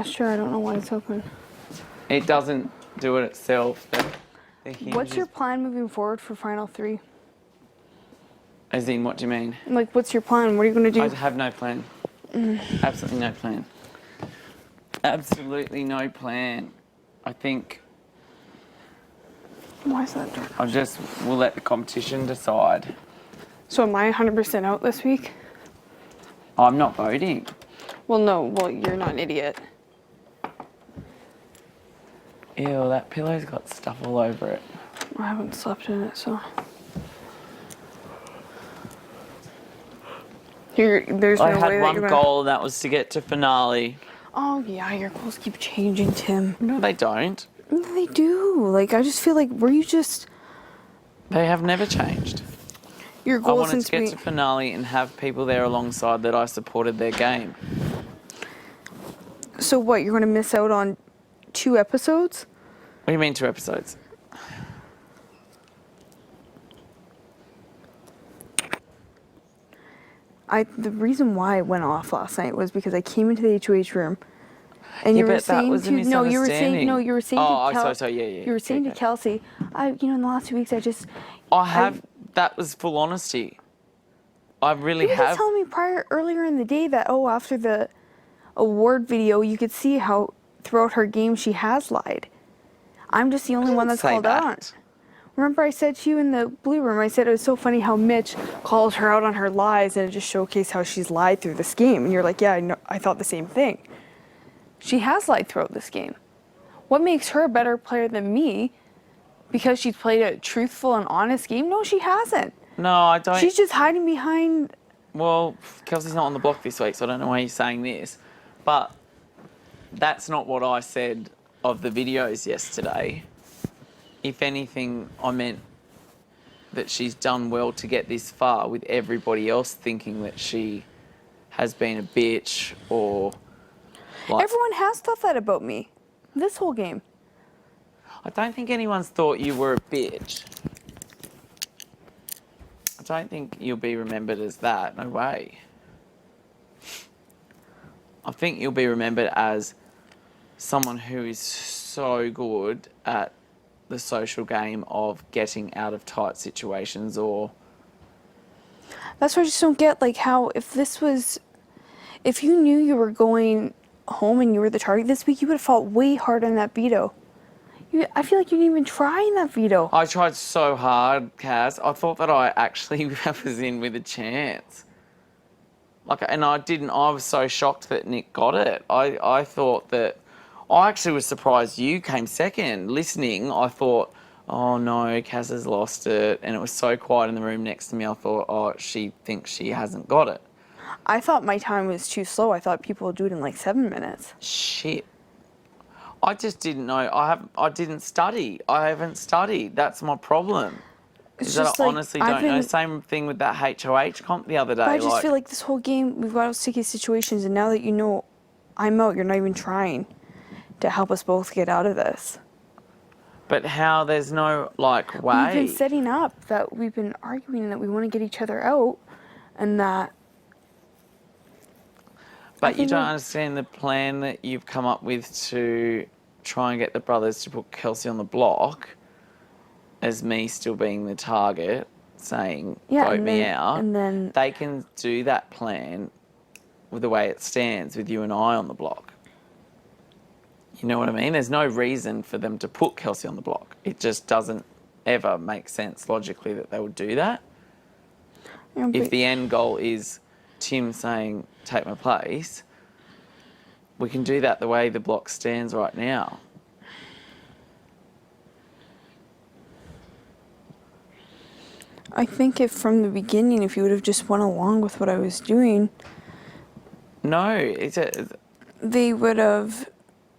Sure, I don't know why it's open. It doesn't do it itself. The What's your plan moving forward for Final 3? As in, what do you mean? Like, what's your plan? What are you going to do? I have no plan. Absolutely no plan. Absolutely no plan. I think Why is that dark? we'll let the competition decide. So am I 100% out this week? I'm not voting. Well, no. Well, you're not an idiot. Ew, that pillow's got stuff all over it. I haven't slept in it, so... There's I no way had that one you're gonna... goal, and that was to get to finale. Oh, yeah, your goals keep changing, Tim. No, they don't. They do. Like, I just feel like, were you just... They have never changed. Your I goal wanted since to get to finale and have people there alongside that I supported their game. So what, you're going to miss out on 2 episodes? What do you mean 2 episodes? The reason why I went off last night was because I came into the HOH room and Yeah, you were but that saying was a to you were saying misunderstanding. you were saying Oh, to sorry, yeah. You were saying to Okay. Kelsey, in the last 2 weeks That was full honesty. I really you were have. just telling me earlier in the day that after the award video you could see how throughout her game she has lied. I'm just the only one that's say called out on that. it. Remember I said to you in the blue room, I said it was so funny how Mitch calls her out on her lies and it just showcased how she's lied through this game. And you're like, yeah, I know, I thought the same thing. She has lied throughout this game. What makes her a better player than me? Because she's played a truthful and honest game? No, she hasn't. No, I don't. She's just hiding behind... Well, Kelsey's not on the block this week, so I don't know why you're saying this. But that's not what I said of the videos yesterday. If anything, I meant that she's done well to get this far with everybody else thinking that she has been a bitch or... Like, Everyone has thought that about me. This whole game. I don't think anyone's thought you were a bitch. I don't think you'll be remembered as that. No way. I think you'll be remembered as someone who is so good at the social game of getting out of tight situations or... That's what I just don't get, like, how if you knew you were going home and you were the target this week, you would have fought way harder in that veto. I feel like you didn't even try in that veto. I tried so hard, Cass. I thought that I actually was in with a chance. And I didn't. I was so shocked that Nick got it. I thought that... I actually was surprised you came second. Listening, I thought, oh no, Cass has lost it. And it was so quiet in the room next to me, I thought, oh, she thinks she hasn't got it. I thought my time was too slow. I thought people would do it in like 7 minutes. Shit. I just didn't know. I didn't study. I haven't studied. That's my problem. It's Is that just I like, honestly don't know. Same thing with that HOH comp the other day. But I just feel like this whole game, we've got out sticky situations, and now that you know I'm out, you're not even trying to help us both get out of this. But how? There's no, way. We've been setting up that we've been arguing and that we want to get each other out, and that... But you don't understand the plan that you've come up with to try and get the brothers to put Kelsey on the block, as me still being the target, saying, vote me out. And then... They can do that plan with the way it stands with you and I on the block. You know what I mean? There's no reason for them to put Kelsey on the block. It just doesn't ever make sense logically that they would do that. Yeah, if the end goal is Tim saying, take my place, we can do that the way the block stands right now. I think if from the beginning, if you would have just went along with what I was doing... No, they would have...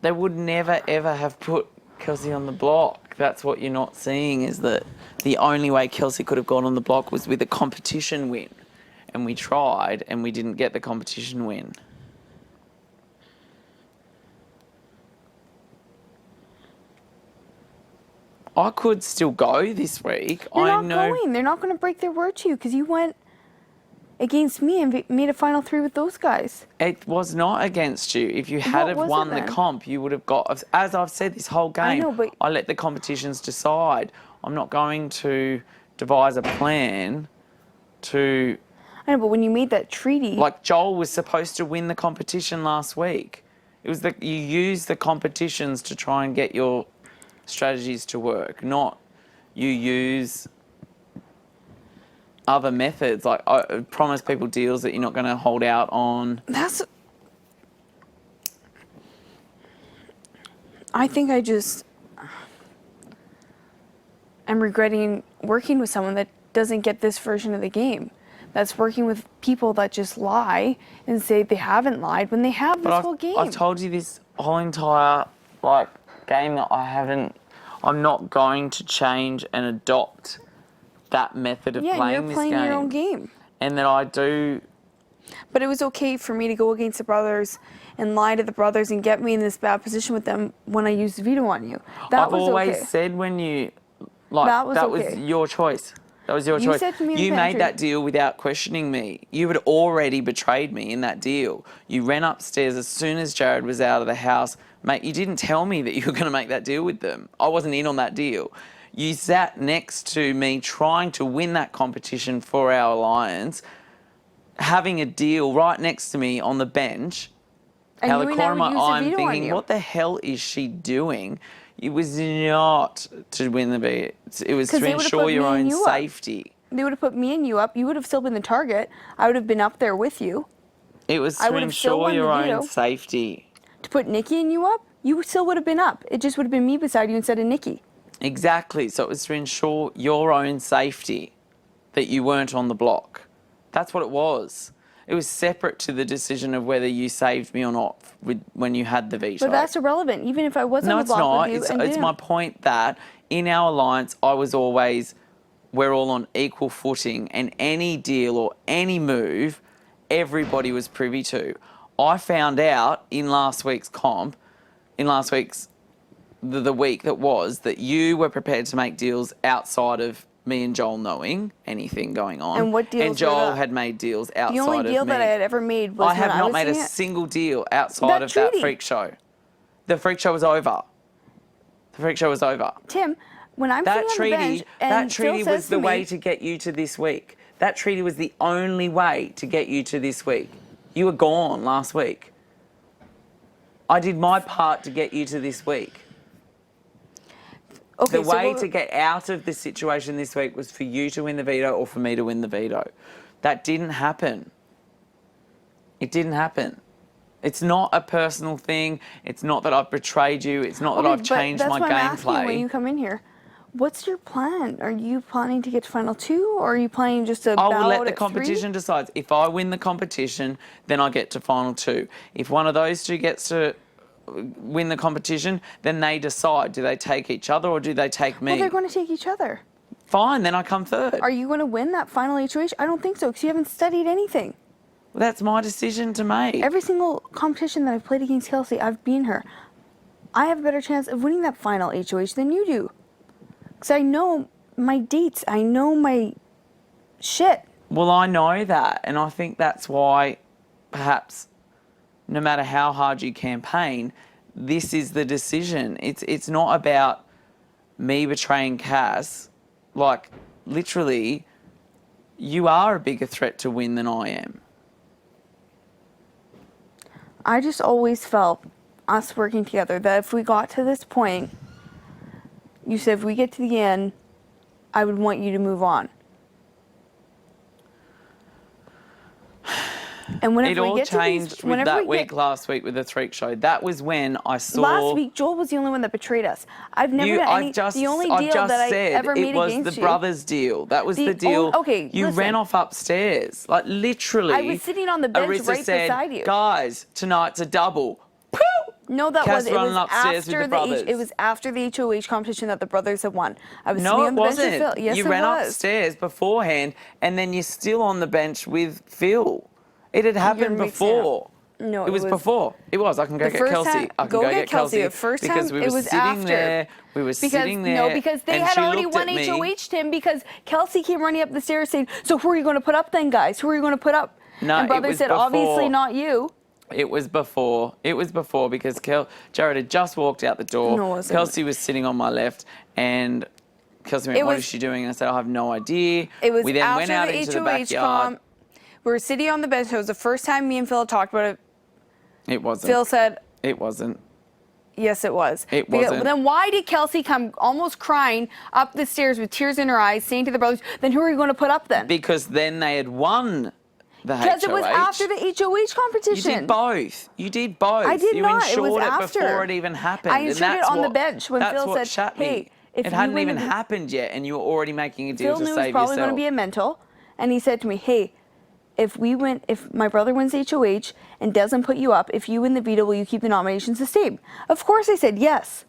They would never, ever have put Kelsey on the block. That's what you're not seeing, is that the only way Kelsey could have gone on the block was with a competition win. And we tried, and we didn't get the competition win. I could still go this week. You're not going. They're not going to break their word to you because you went against me and made a final 3 with those guys. It was not against you. If you had What have was it won the then? comp, you would have got, as I've said this whole game, I know, but- I let the competitions decide. I'm not going to devise a plan to, I know, but when you made that treaty, like Joel was supposed to win the competition last week. It was you use the competitions to try and get your strategies to work, not you use other methods, like promise people deals that you're not going to hold out on. I think I just am regretting working with someone that doesn't get this version of the game. That's working with people that just lie and say they haven't lied when they have this whole game. I've told you this whole entire game that I'm not going to change and adopt that method of playing this game. Yeah, you're playing your own game. And that I do. But it was okay for me to go against the brothers and lie to the brothers and get me in this bad position with them when I used veto on you. I've always said when you, that was your choice. That was your choice. Said to me in the You pantry. made that deal without questioning me. You had already betrayed me in that deal. You ran upstairs as soon as Jared was out of the house. Mate, you didn't tell me that you were going to make that deal with them. I wasn't in on that deal. You sat next to me trying to win that competition for our alliance, having a deal right next to me on the bench. And Out of knowing the I corner of would my use a eye, I'm veto on thinking, you. what the hell is she doing? It was not to win the beat. It was 'Cause to they would've ensure put your me and own you up. safety. They would have put me and you up. You would have still been the target. I would have been up there with you. It was I to would have still ensure won the your own veto. safety. To put Nikki and you up, you still would have been up. It just would have been me beside you instead of Nikki. Exactly. So it was to ensure your own safety that you weren't on the block. That's what it was. It was separate to the decision of whether you saved me or not when you had the veto. But that's irrelevant. Even if I wasn't No, on the it's block not. with you and It's didn't. my point that in our alliance, I was always, we're all on equal footing, and any deal or any move, everybody was privy to. I found out in last week's comp, the week that was, that you were prepared to make deals outside of me and Joel knowing anything going on. And what deals And were Joel that? had made deals outside of The me. only deal that I had ever made was I have when not was made a seeing it. single deal outside That of that treaty. freak show. The freak show was over. The freak show was over. Tim, when I'm That sitting on the bench and Phil treaty says was the to me, way to get you to this week. That treaty was the only way to get you to this week. You were gone last week. I did my part to get you to this week. okay, The way to get out of this situation this week was for you to win the veto or for me to win the veto. That didn't happen. It didn't happen. It's not a personal thing. It's not that I've betrayed you. It's not that I've changed my that's what I'm asking gameplay. when you come in here. What's your plan? Are you planning to get to final 2, or are you planning just to I will bow let out the at competition decide. If I win the competition, then I get to final 2. If one of those two gets to win the competition, then they decide. Do they take each other or do they take 3? me? Well, they're going to take each other. Fine, then I come third. Are you going to win that final HOH? I don't think so, because you haven't studied anything. Well, that's my decision to make. Every single competition that I've played against Kelsey, I've beaten her. I have a better chance of winning that final HOH than you do. Because I know my dates. I know my shit. Well, I know that, and I think that's why perhaps no matter how hard you campaign, this is the decision. It's not about me betraying Cass. Like, literally, you are a bigger threat to win than I am. I just always felt us working together that if we got to this point, you said if we get to the end, I would want you to move on. And whenever It all we get changed to these, with that week last week with the freak show. That was when I saw. Last week, Joel was the only one that betrayed us. I've never done any. The only deal that I ever made against you. It was the brothers' deal. That was the deal. You listen. ran off upstairs, like literally. I was sitting on the bench Arissa right said, beside you. Guys, tonight's a double. Pooh! No, that Cass wasn't. It was running upstairs with after the brothers. it was after the HOH competition that the brothers had won. I was No, sitting it on the bench with Phil. wasn't. Yes, You it ran was. upstairs beforehand, and then you're still on the bench with Phil. It had happened mixing it up. before. No, it was before. It was. I can go The get first Kelsey. time- I can go go get get Kelsey. Kelsey. The first because time, we it were was sitting after. there. We were sitting there. No, because they and had she already looked won at me. HOH'd him because Kelsey came running up the stairs saying, "So who are you going to put up then, guys? Who are you going to put up?" No, and it brother was said, "Obviously before. not you." It was before. It was before because Jared had just walked out the door. No, it wasn't. Kelsey was sitting on my left, and Kelsey went, It "What was- is she doing?" And I said, "I have no idea." It was we then after went out the into the HOH backyard. comp. We were sitting on the bench. It was the first time me and Phil talked about it. It wasn't. Phil said, It wasn't. yes, it was. It Because- wasn't. Then why did Kelsey come almost crying up the stairs with tears in her eyes, saying to the brothers, "Then who are you going to put up then?" Because then they had won the HOH. Because it was after the HOH competition. You did both. You did both. I did you not. It was ensured after. before it even happened. I And ensured it that's on the what- bench when that's Phil what said, shut me. "Hey, if it you hadn't win even the-" happened yet, and you were already making a deal Phil to knew it was save probably yourself. going to be a mental, and he said to me, "Hey, if my brother wins HOH and doesn't put you up, if you win the veto, will you keep the nominations the same?" Of course, I said yes.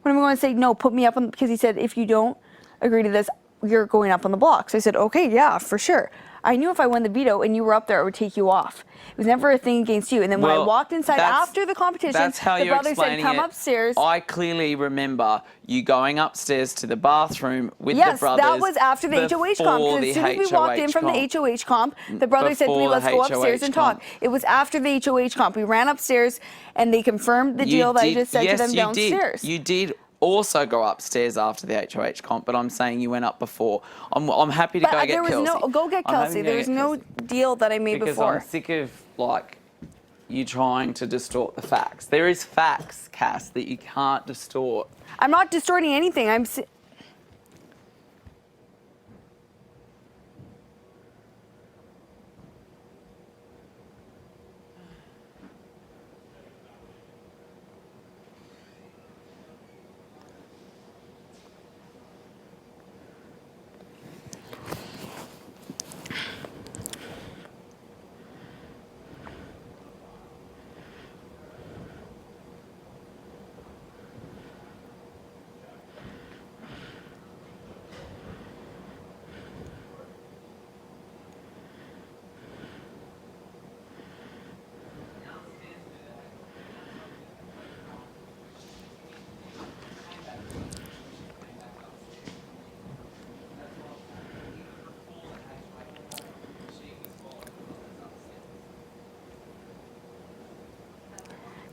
When I'm going to say no, put me up on, because he said if you don't agree to this, you're going up on the blocks. I said okay, yeah, for sure. I knew if I won the veto and you were up there, I would take you off. It was never a thing against you. And then when I Well, walked inside that's- after the competition, that's how the you're brother said, explaining "Come it. upstairs." I clearly remember you going upstairs to the bathroom with Yes, the brothers. that was after the HOH comp. before Because the as soon as we walked in from the comp. HOH comp, the brother said to me, Before "Let's the go upstairs HOH and talk." comp. It was after the HOH comp. We ran upstairs and they confirmed the You deal that I did- just said yes, to them you downstairs. Did. You did also go upstairs after the HOH comp, but I'm saying you went up before. I'm happy to But go get there was Kelsey. no go get I'm happy Kelsey. to go There was get no Kelsey. deal that I made Because before. I'm sick of you trying to distort the facts. There is facts, Cass, that you can't distort. I'm not distorting anything.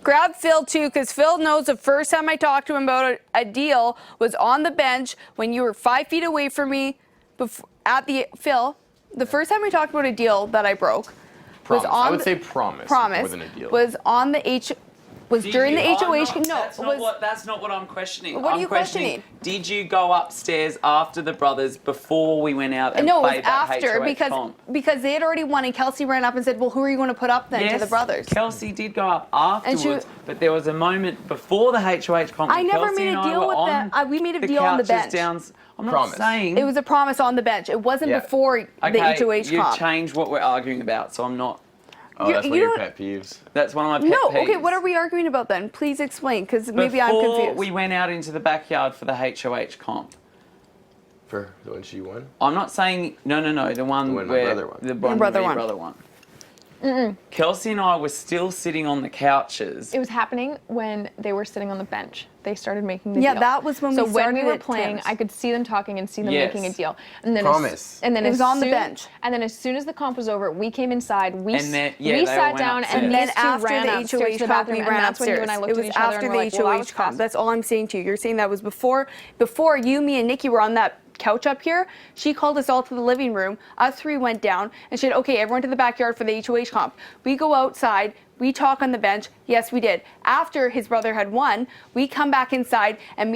Grab Phil too, because Phil knows the first time I talked to him about a deal was on the bench when you were 5 feet away from me. Phil, the first time we talked about a deal that I broke Promise. was on I would say promise more than a deal. was on the during the HOH. That's not what I'm questioning. What are you questioning? Did you go upstairs after the brothers before we went out and No, it was played that after HOH comp? because they had already won and Kelsey ran up and said, "Well, who are you going to put up then to the brothers?" Kelsey did go up afterwards, And she- but there was a moment before the HOH comp. I when never Kelsey made and a I deal were with on them. We made a deal on the couches bench. I'm not Promise. saying It was a promise on the bench. It wasn't Yeah. before the HOH you comp. changed what we're arguing about, so I'm not. Oh, that's one of you your don't- pet peeves. That's one of my No, pet peeves. okay, what are we arguing about then? Please explain, because maybe I'm Before confused. we went out into the backyard for the HOH comp. For the one she won? I'm not saying no. The one The one my where brother won. the one brother where your won. brother won. Kelsey and I were still sitting on the couches. It was happening when they were sitting on the bench. They started making the Yeah, deal. that was when we So when started we were at playing, Tim's. I could see them talking and see them Yes. making a deal. And then Promise. And then It was as on the soon- bench. And then as soon as the comp was over, we came inside. We And then- yeah, we they all sat went down upstairs. and And these then two after ran the upstairs to HOH the comp, we bathroom, ran and that's when you upstairs. and I looked It at was each other after and the we're like, well, that HOH was comp. fast. That's all I'm saying to you. You're saying that was before you, me, and Nikki were on that couch up here. She called us all to the living room. Us three went down and she said, "Okay, everyone to the backyard for the HOH comp." We go outside. We talk on the bench. Yes, we did. After his brother had won, we come back inside and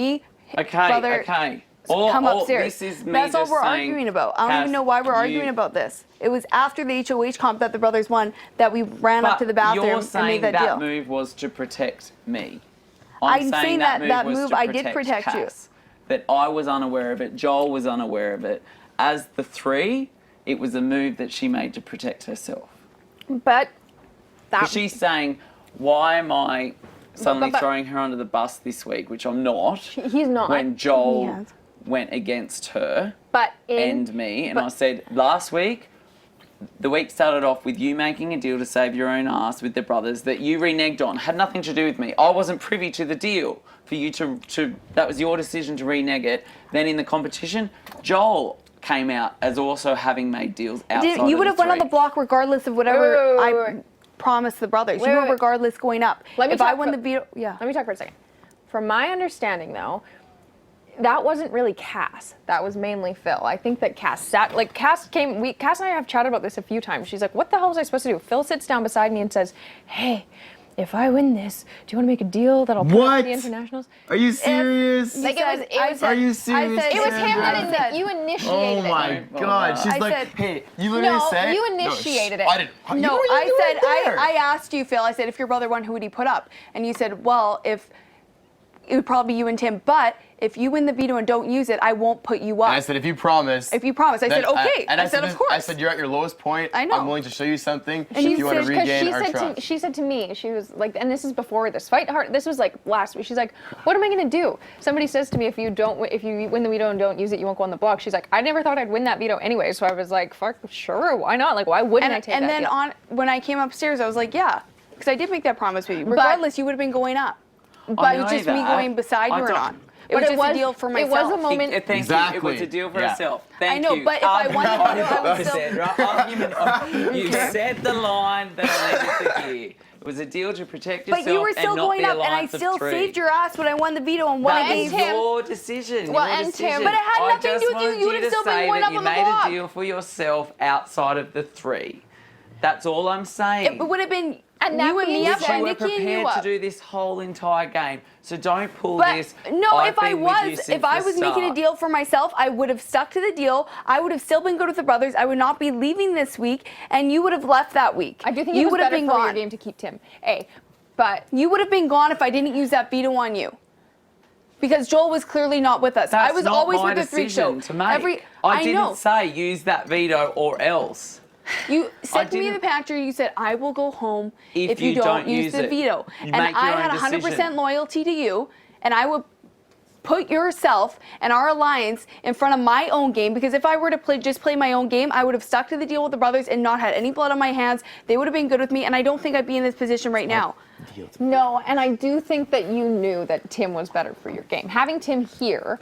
brother come upstairs. This is me That's all just we're saying, arguing about. I don't Cass, even know why we're arguing about this. It was after the HOH comp that the brothers won that we ran up to the bathroom you're and saying made that deal. move was to protect me. I'm saying that was move to I did protect you. Cass. That I was unaware of it. Joel was unaware of it. As the three, it was a move that she made to protect herself. But that She's saying, "Why am I suddenly but- throwing her under the bus this week?" Which I'm not. He's not. When Joel Yes. went against her But and me, and I said last week, the week started off with you making a deal to save your own ass with the brothers that you reneged on. Had nothing to do with me. I wasn't privy to the deal for you to that was your decision to renege it. Then in the competition, Joel came out as also having made deals outside You would of have went on the block regardless of whatever Wait. I promised the brothers. Wait, You were wait. regardless going up. Let me if I talk won for- the veto, yeah. Let me talk for a second. From my understanding, though, that wasn't really Cass. That was mainly Phil. I think that Cass and I have chatted about this a few times. She's like, what the hell was I supposed to do? Phil sits down beside me and says, hey, if I win this, do you want to make a deal that'll put us to the internationals? Are you serious? Like, it was Are you serious? it was him Cassandra? that you initiated Oh my it. God! She's I like, said- hey, you literally No, say you initiated it. I didn't. No, you were I said, right there. I asked you, Phil, I said, if your brother won, who would he put up? And you said, well, if it would probably be you and Tim, but if you win the veto and don't use it, I won't put you up. And I said, if you promise. If you promise. I then said, okay. and I said, of course. I said, you're at your lowest point. I know. I'm willing to show you something And if you want to Because regain our trust. she said to me, she was like, and this is before this fight. This was like last week. She's like, what am I gonna do? Somebody says to me, if you win the veto and don't use it, you won't go on the block. She's like, I never thought I'd win that veto anyway. So I was like, fuck, sure, why not? Like, why wouldn't I take that? And then deal? when I came upstairs, I was like, yeah, because I did make that promise with you. Regardless, you would have been going up. But it was know just me that. going beside you I or don't- not. It But was just a deal for myself. It was a moment. Thank you. It Exactly. was a deal for Yeah. herself. Thank I know, you. but if I won the veto, I would still. You said the line that I needed to hear. It was a deal to protect yourself But you were still and not going the up, and I alliance of still three. saved your ass when I won the veto and won That against was you. Tim. your decision. Well, your and Tim- decision. But it had I nothing to just do with you. wanted You would have to still been say going that up you on the made block. a deal for yourself outside of the three. That's all I'm saying. It would have been And that you and me being up said- or you were Nikki and you prepared to up. do this whole entire game. So don't pull But this. no, I've if I been with you was since the making a start. deal for myself, I would have stuck to the deal. I would have still been good with the brothers. I would not be leaving this week, and you would have left that week. I do think you it was would have better been for your gone. game to keep Tim. But You would have been gone if I didn't use that veto on you. Because Joel was clearly not with us. That's I was not always my with the freak show. decision to make. I didn't know. say use that veto or else. You said to me in the didn't- pantry, you said, I will go home If if you you don't don't use use the it. veto. You And make I your had own 100% decision. loyalty to you, and I would put yourself and our alliance in front of my own game, because if I were to play my own game, I would have stuck to the deal with the brothers and not had any blood on my hands. They would have been good with me, and I don't think I'd be in this position right now. no, and I do think that you knew that Tim was better for your game. Having Tim here,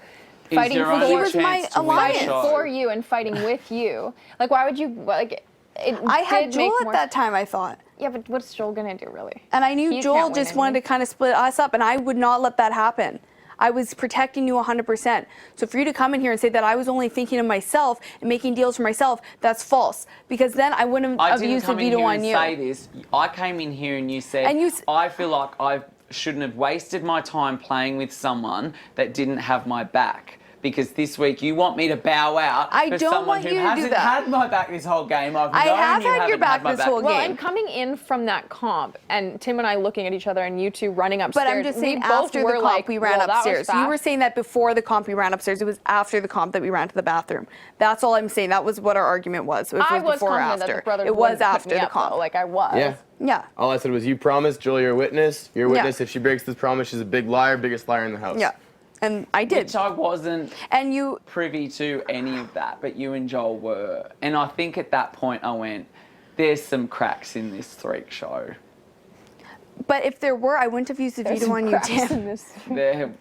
fighting your for only He was my chance to win the alliance. show. for you and fighting with you. Like, why would you like? It I had did Joel make at more- that time, I thought. Yeah, but what's Joel gonna do, really? And I knew He Joel can't win just wanted to anything. kind of split us up, and I would not let that happen. I was protecting you 100%. So for you to come in here and say that I was only thinking of myself and making deals for myself, that's false. Because then I wouldn't I have didn't used the come in veto here on and you. say this. I came in here and you said, And you I feel like I shouldn't have wasted my time playing with someone that didn't have my back. Because this week you want me to bow out I for don't someone want who you to do hasn't that. had my back this whole game. I've I known have you had your haven't back had my this whole Well, game. and coming in from that comp, and Tim and I looking at each other, and you two running upstairs. But I'm just saying, we both after the were comp, like, we ran well, that was upstairs. You fast. were saying that before the comp, we ran upstairs. It was after the comp that we ran to the bathroom. That's all I'm saying. That was what our argument was. If it I was was before or confident that after. the brothers It was wouldn't put after me the up, comp. though, like I was. Yeah. Yeah. All I said was, you promised, Julie, you're a witness. You're a Yeah. witness. If she breaks this promise, she's a big liar, biggest liar in the house. Yeah. And I did. Which I wasn't And you, privy to any of that, but you and Joel were. And I think at that point I went, there's some cracks in this freak show. but if there were, I wouldn't have used the There's veto some on you, cracks Tim. in this.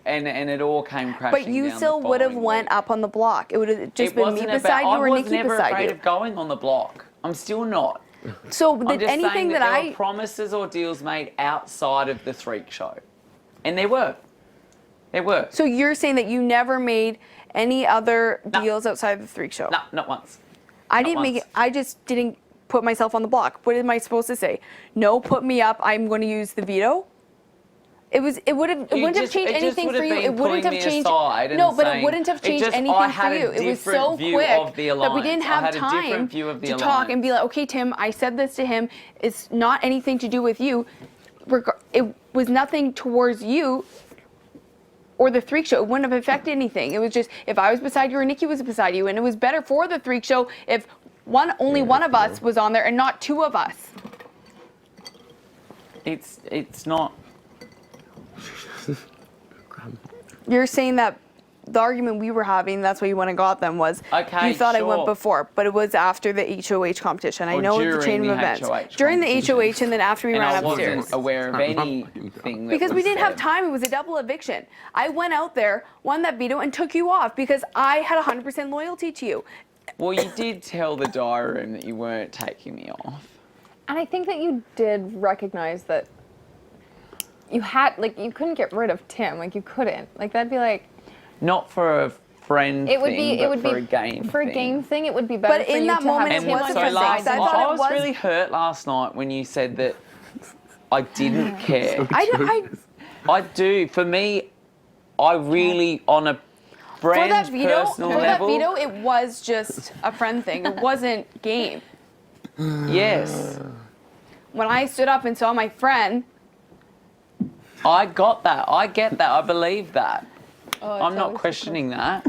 And it all came crashing But you down still the would have following went week. up on the block. It would have just It been me wasn't beside about, you or I was Nikki never beside afraid you. of going on the block. I'm still not. So I'm did just anything saying that there I were promises or deals made outside of the freak show. And there were. There were. So you're saying that you never made any other No. deals outside of the freak show? No, not once. I not didn't make it. once. I just didn't put myself on the block. What am I supposed to say? No, put me up. I'm going to use the veto. It wouldn't have changed anything for you. It wouldn't have changed. No, but it wouldn't have changed anything for you. It was so quick that we didn't have time to talk and be like, okay, Tim, I said this to him. It's not anything to do with you. It was nothing towards you or the freak show. It wouldn't have affected anything. It was just if I was beside you or Nikki was beside you, and it was better for the freak show if only one of us was on there and not two of us. It's not. You're saying that the argument we were having, that's why you went and got them, was Okay, you thought I went sure. before, but it was after the HOH competition. I Or know it's a during chain of the events. HOH During the competition. HOH and then after we And ran I upstairs. wasn't aware of anything that Because we was didn't have said. time. It was a double eviction. I went out there, won that veto, and took you off because I had 100% loyalty to you. Well, you did tell the diary room that you weren't taking me off. And I think that you did recognize that you had, like, you couldn't get rid of Tim. Like, you couldn't. Like, that'd be like, Not for a friend it would thing, be, but for a game for a thing. game thing. It would be better But for in you that to moment, have it Tim wasn't on for your sex. side. I thought I it was was- really hurt last night when you said that I didn't care. I do. For me, I really, on a For friend, that veto, personal for that level, veto, it was just a friend thing. It wasn't game. yes. When I stood up and saw my friend, I got that. I get that. I believe that. Oh, I'm it's not always questioning that.